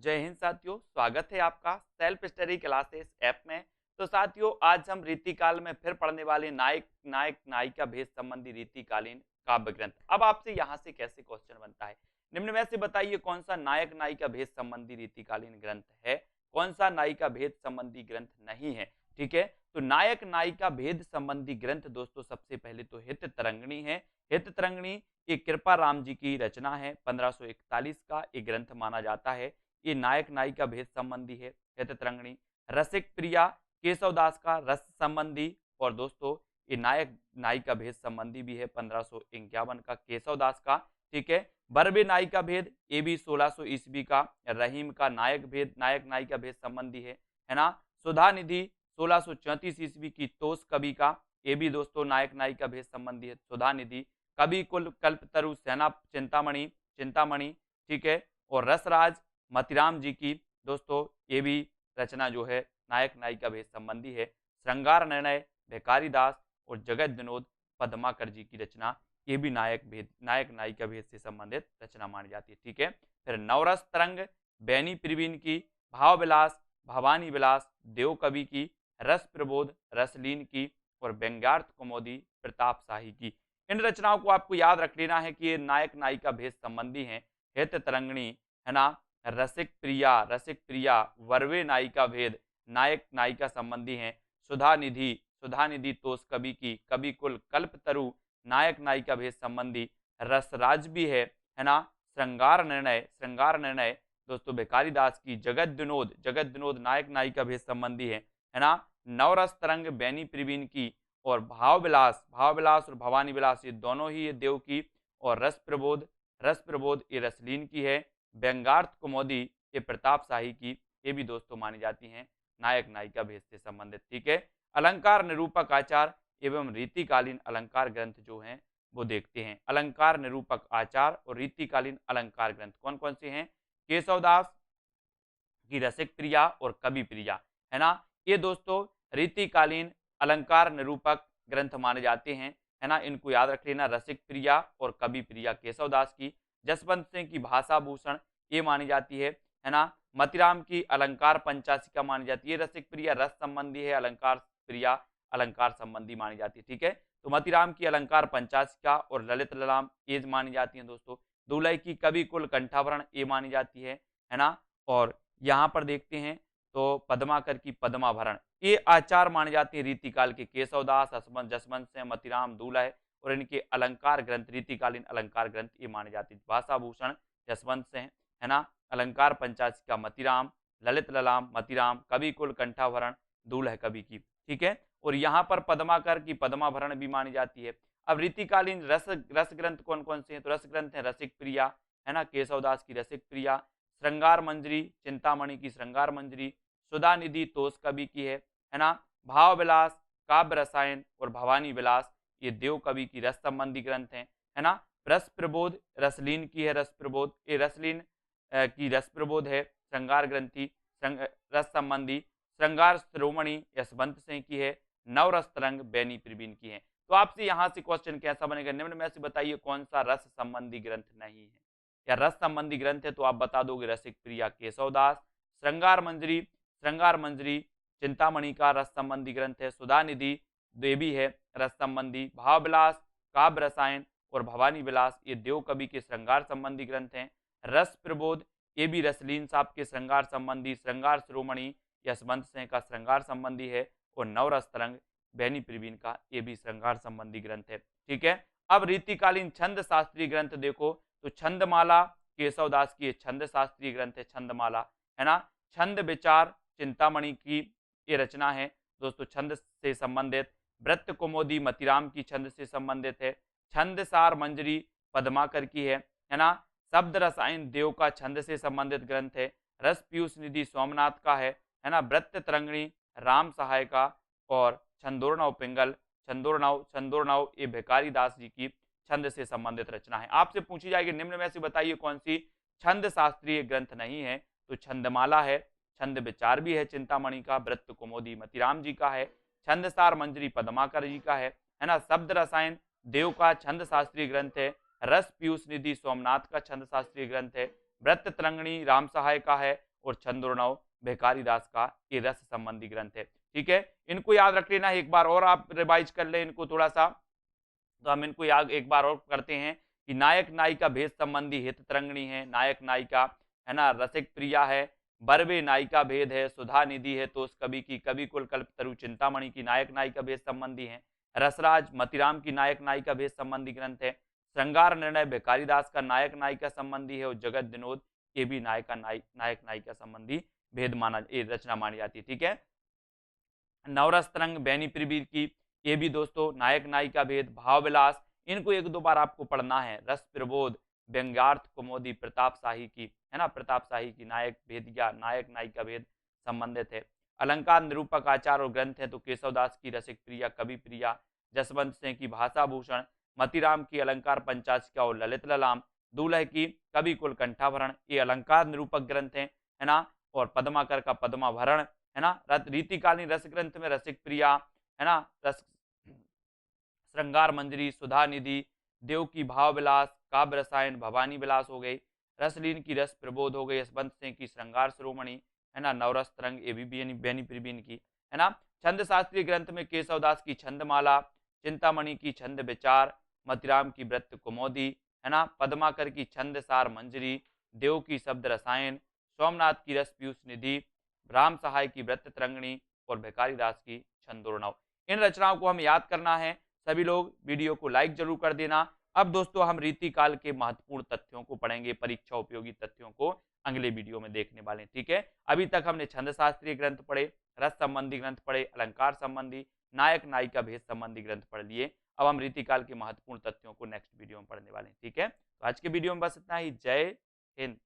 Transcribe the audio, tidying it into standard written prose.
जय हिंद साथियों, स्वागत है आपका सेल्फ स्टडी क्लासेस ऐप में। तो साथियों, आज हम रीतिकाल में फिर पढ़ने वाले नायक नायक नायिका भेद संबंधी रीतिकालीन काव्य ग्रंथ। अब आपसे यहाँ से कैसे क्वेश्चन बनता है, निम्न में से बताइए कौन सा नायक नायिका भेद संबंधी रीतिकालीन ग्रंथ है, कौन सा नायिका भेद संबंधी ग्रंथ नहीं है। ठीक है, तो नायक नायिका भेद संबंधी ग्रंथ दोस्तों सबसे पहले तो हित तरंगिणी है। हित तरंगिणी ये कृपा राम जी की रचना है, 1541 का एक ग्रंथ माना जाता है। ये नायक नायिका भेद संबंधी है हित तरंगिणी। रसिक प्रिया केशवदास का रस संबंधी, और दोस्तों ये नायक नायिका भेद संबंधी भी है 1551 का केशवदास का। ठीक है, बरबे नायिका भेद ये भी 1600 ईस्वी का। रहीम का नायक भेद नायक नायिका भेद संबंधी है ना। सुधा निधि 1634 ईस्वी की तोष कवि का, ये भी दोस्तों नायक नायिका भेद संबंधी है सुधा निधि। कवि कुल कल्पतरु सेना चिंतामणि चिंतामणि। ठीक है, और रसराज मतिराम जी की दोस्तों ये भी रचना जो है नायक नायिका भेद संबंधी है। श्रृंगार निर्णय भिखारी दास और जगत विनोद पद्माकर जी की रचना, ये भी नायक नायिका भेद से संबंधित रचना मानी जाती है। ठीक है, फिर नवरस तरंग बैनी प्रवीण की, भाव विलास भवानी विलास देव कवि की, रस प्रबोध रसलीन की, और व्यंग्यार्थ कुमोदी प्रताप शाही की। इन रचनाओं को आपको याद रख लेना है कि ये नायक नायिका भेद संबंधी हैं। हित तरंगिणी है ना, रसिक प्रिया वर्वे नायिका भेद नायक नायिका संबंधी हैं। सुधा निधि तोष कवि की, कवि कुल कल्पतरु नायक नायिका भेद संबंधी। रसराज भी है ना। श्रृंगार निर्णय दोस्तों भिखारी दास की। जगत विनोद नायक नायिका भेद संबंधी है ना। नवरस तरंग बैनी प्रवीण की, और भाव विलास और भवानी विलास ये दोनों ही ये देव की, और रस प्रबोध ये रसलीन की है। व्यंग्यार्थ कुमोदी ये प्रताप शाही की, ये भी दोस्तों मानी जाती हैं नायक नायिका भेद से संबंधित। ठीक है, अलंकार निरूपक आचार एवं रीतिकालीन अलंकार ग्रंथ जो हैं वो देखते हैं। अलंकार निरूपक आचार और रीतिकालीन अलंकार ग्रंथ कौन कौन से हैं। केशवदास की रसिक प्रिया और कवि प्रिया है ना, ये दोस्तों रीतिकालीन अलंकार निरूपक ग्रंथ माने जाते हैं है ना। इनको याद रख लेना, रसिक प्रिया और कवि प्रिया केशवदास की। जसवंत सिंह की भाषा भूषण ये मानी जाती है ना। मतिराम की अलंकार पंचाशिका मानी जाती है। रसिक प्रिया रस संबंधी है, अलंकार प्रिया अलंकार संबंधी मानी जाती है। ठीक है, तो मतिराम की अलंकार पंचाशिका और ललित ललाम ये मानी जाती है दोस्तों। दूल्हे की कवि कुल कंठाभरण ये मानी जाती है ना। और यहाँ पर देखते हैं तो पद्माकर की पद्माभरण ये आचार माने जाते हैं रीतिकाल के। केशवदास जसवंत सिंह मतिराम दूल्हे और इनके अलंकार ग्रंथ रीतिकालीन अलंकार ग्रंथ ये माने जाते हैं। भाषा भूषण जसवंत सिंह है ना, अलंकार पंचाशिका मतिराम, ललित ललाम मतिराम, कवि कुल कंठाभरण दूल्हे कवि की। ठीक है, और यहाँ पर पद्माकर की पद्माभरण भी मानी जाती है। अब रीतिकालीन रस ग्रंथ कौन कौन से हैं, तो रस ग्रंथ है रसिक प्रिया है ना, केशवदास की रसिक प्रिया। श्रृंगार मंजरी चिंतामणि की श्रृंगार मंजरी। सुधा निधि तोष कवि की है ना। भाव विलास काव्य रसायन और भवानी विलास ये देव कवि की रस संबंधी ग्रंथ हैं है ना। रस प्रबोध रसलीन की है, रस प्रबोध ये रसलीन की रस प्रबोध है। श्रृंगार ग्रंथी रस संबंधी। श्रृंगार श्रोमणी यशवंत सिंह की है। नवरस तरंग बैनी प्रवीण की है। तो आपसे यहाँ से क्वेश्चन कैसा बनेगा, निम्न में से बताइए कौन सा रस संबंधी ग्रंथ नहीं है, या रस संबंधी ग्रंथ है तो आप बता दोगे रसिक प्रिया केशवदास। श्रृंगार मंजरी चिंतामणि का रस संबंधी ग्रंथ है। सुधा निधि देवी है रस संबंधी। भाव विलास काव्य रसायन और भवानी विलास ये देव कवि के श्रृंगार संबंधी ग्रंथ हैं। रस प्रबोध ये भी रसलीन साहब के श्रृंगार संबंधी। श्रृंगार श्रोमणी यशवंत सिंह का श्रृंगार संबंधी है, और नवरस तरंग बैनी प्रवीण का ये भी श्रृंगार संबंधी ग्रंथ है। ठीक है, अब रीतिकालीन छंद शास्त्रीय ग्रंथ देखो तो छंदमाला केशवदास की छंद शास्त्रीय ग्रंथ है छंदमाला है ना। छंद विचार चिंतामणि की ये रचना है दोस्तों छंद से संबंधित। वृत्त कुमोदी मतिराम की छंद से संबंधित है। छंद सार मंजरी पद्माकर की है ना। शब्द रसायन देव का छंद से संबंधित ग्रंथ है। रस पीयूष निधि सोमनाथ का है ना। वृत्त तरंगिणी राम सहाय का, और छंदोरनव पिंगल छंदोरनव ये भिखारी दास जी की छंद से संबंधित रचना है। आपसे पूछी जाएगी निम्न में से बताइए कौन सी छंद शास्त्रीय ग्रंथ नहीं है, तो छंदमाला है। छंद विचार भी है चिंतामणि का। वृत्त कुमोदी मतिराम जी का है। छंदसार मंजरी पद्माकर जी का है ना। शब्द रसायन देव का छंद शास्त्रीय ग्रंथ है। रस पीयूष निधि सोमनाथ का छंद शास्त्रीय ग्रंथ है। वृत्त तरंगिणी राम सहाय का है, और छंदोर्णव भिखारी दास का ये रस संबंधी ग्रंथ है। ठीक है, इनको याद रख लेना, एक बार और आप रिवाइज कर लें इनको थोड़ा सा। तो हम इनको याद एक बार और करते हैं कि नायक नायिका भेद संबंधी हित तरंगणी है, नायक नायिका है ना, रसिक प्रिया है, बरवे नायिका भेद है, सुधा निधि है, तो उस कवि की, कवि कुल कल्प तरु चिंतामणि की नायक नायिका भेद संबंधी है, रसराज मतिराम की नायक नायिका भेद संबंधी ग्रंथ है, श्रृंगार निर्णय भिखारीदास का नायक नायिका संबंधी है, और जगत विनोद ये भी नायक नायिका संबंधी भेद माना, ये रचना मानी जाती है। ठीक है, नवरस तरंग बैनी प्रवीर की, ये भी दोस्तों नायक नायिका भेद, भाव विलास, इनको एक दो बार आपको पढ़ना है, रस प्रबोध, व्यंग्यार्थ कुमोदी प्रताप शाही की, है ना, प्रताप शाही की नायक भेद या नायक नायिका भेद संबंधित है। अलंकार निरूपक आचार और ग्रंथ है तो केशवदास की रसिक प्रिया, कवि प्रिया, जसवंत सिंह की भाषा भूषण, मतिराम की अलंकार पंचाशिका और ललित ललाम, दूल्हे की कवि कुल कंठाभरण, ये अलंकार निरूपक ग्रंथ है ना, और पद्माकर का पद्माभरण, है ना, रीतिकालीन रस ग्रंथ में रसिक प्रिया, है ना, रस श्रृंगार मंजरी, सुधा निधि, देव की भाव विलास, काव्य रसायन, भवानी विलास हो गई, रसलीन की रस प्रबोध हो गई, यशवंत सिंह की श्रृंगार शिरोमणि, है ना, नवरस तरंग ये भी बेनी प्रवीण की, है ना। छंद शास्त्रीय ग्रंथ में केशवदास की छंदमाला, चिंतामणि की छंद विचार, मतिराम की वृत्त कुमोदी, है ना, पद्माकर की छंद सार मंजरी, देव की शब्द रसायन, सोमनाथ की रस पीयूष निधि, राम सहाय की वृत्त तरंगणी और भिखारी दास की छंदोर्णव। इन रचनाओं को हम याद करना है। सभी लोग वीडियो को लाइक जरूर कर देना। अब दोस्तों हम रीतिकाल के महत्वपूर्ण तथ्यों को पढ़ेंगे, परीक्षा उपयोगी तथ्यों को अगले वीडियो में देखने वाले हैं। ठीक है, अभी तक हमने छंद शास्त्रीय ग्रंथ पढ़े, रस संबंधी ग्रंथ पढ़े, अलंकार संबंधी, नायक नायिका भेद संबंधी ग्रंथ पढ़ लिए। अब हम रीतिकाल के महत्वपूर्ण तथ्यों को नेक्स्ट वीडियो में पढ़ने वाले हैं। ठीक है, तो आज के वीडियो में बस इतना ही। जय हिंद।